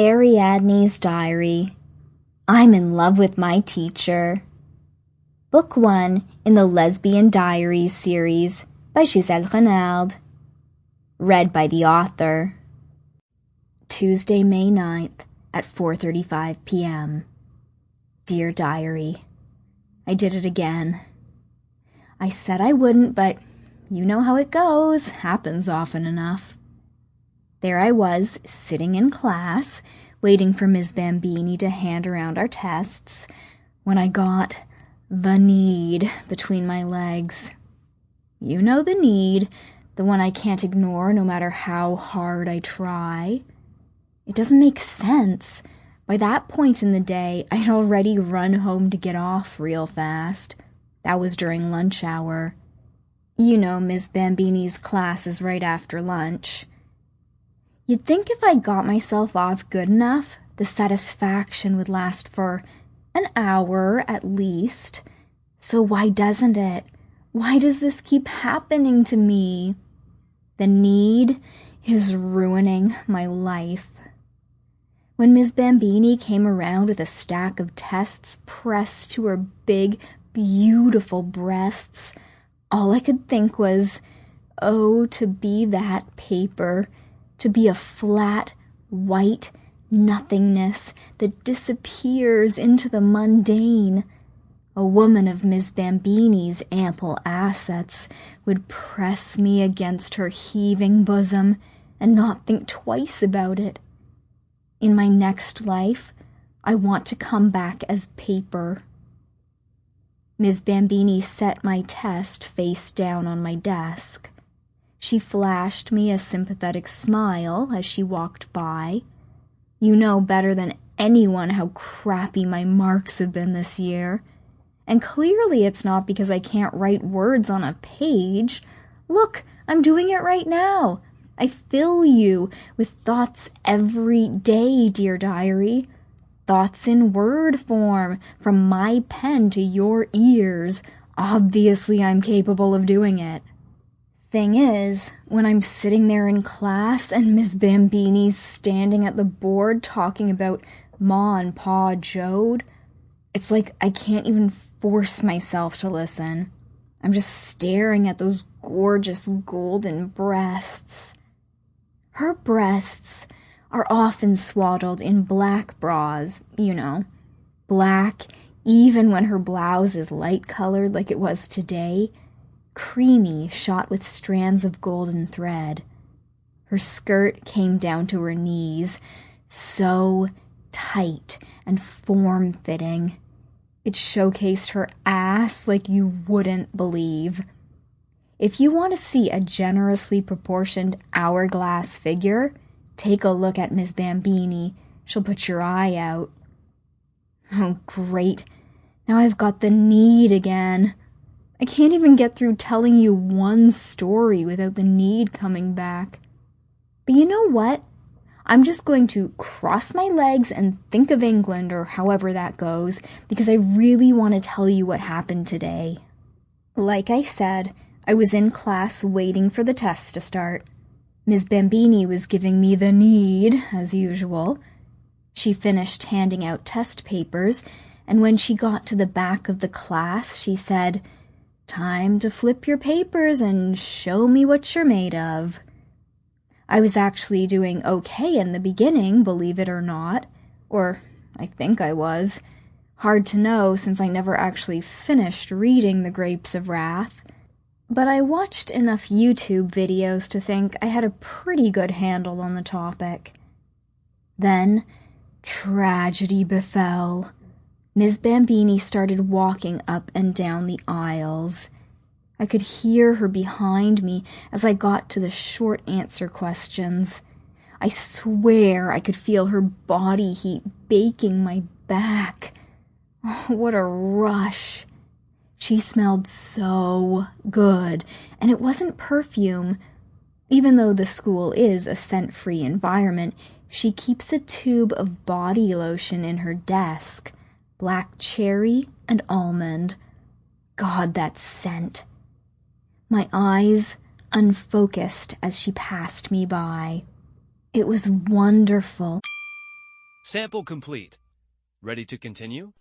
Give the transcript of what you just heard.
Ariadne's Diary. I'm in love with my teacher. Book 1 in the Lesbian Diaries series by Giselle Renarde. Read by the author. Tuesday, May 9th at 4:35 p.m. Dear Diary, I did it again. I said I wouldn't, but you know how it goes. Happens often enough. There I was, sitting in class, waiting for Ms. Bambini to hand around our tests, when I got the need between my legs. You know the need, the one I can't ignore no matter how hard I try. It doesn't make sense. By that point in the day, I'd already run home to get off real fast. That was during lunch hour. You know Ms. Bambini's class is right after lunch. You'd think if I got myself off good enough, the satisfaction would last for an hour at least. So why doesn't it? Why does this keep happening to me? The need is ruining my life. When Ms. Bambini came around with a stack of tests pressed to her big, beautiful breasts, all I could think was, oh, to be that paper, to be a flat, white nothingness that disappears into the mundane. A woman of Ms. Bambini's ample assets would press me against her heaving bosom and not think twice about it. In my next life, I want to come back as paper. Ms. Bambini set my test face down on my desk. She flashed me a sympathetic smile as she walked by. You know better than anyone how crappy my marks have been this year. And clearly it's not because I can't write words on a page. Look, I'm doing it right now. I fill you with thoughts every day, dear diary. Thoughts in word form, from my pen to your ears. Obviously I'm capable of doing it. Thing is, when I'm sitting there in class and Miss Bambini's standing at the board talking about Ma and Pa Jode, it's like I can't even force myself to listen. I'm just staring at those gorgeous golden breasts. Her breasts are often swaddled in black bras, you know. Black, even when her blouse is light-colored like it was today. Creamy, shot with strands of golden thread. Her skirt came down to her knees, so tight and form-fitting. It showcased her ass like you wouldn't believe. If you want to see a generously proportioned hourglass figure, take a look at Miss Bambini. She'll put your eye out. Oh, great. Now I've got the need again. I can't even get through telling you one story without the need coming back. But you know what? I'm just going to cross my legs and think of England, or however that goes, because I really want to tell you what happened today. Like I said, I was in class waiting for the test to start. Ms. Bambini was giving me the need, as usual. She finished handing out test papers, and when she got to the back of the class, she said, "Time to flip your papers and show me what you're made of." I was actually doing okay in the beginning, believe it or not. Or I think I was. Hard to know since I never actually finished reading The Grapes of Wrath. But I watched enough YouTube videos to think I had a pretty good handle on the topic. Then, tragedy befell. Ms. Bambini started walking up and down the aisles. I could hear her behind me as I got to the short answer questions. I swear I could feel her body heat baking my back. Oh, what a rush. She smelled so good, and it wasn't perfume. Even though the school is a scent-free environment, she keeps a tube of body lotion in her desk. Black cherry and almond. God, that scent. My eyes unfocused as she passed me by. It was wonderful. Sample complete. Ready to continue?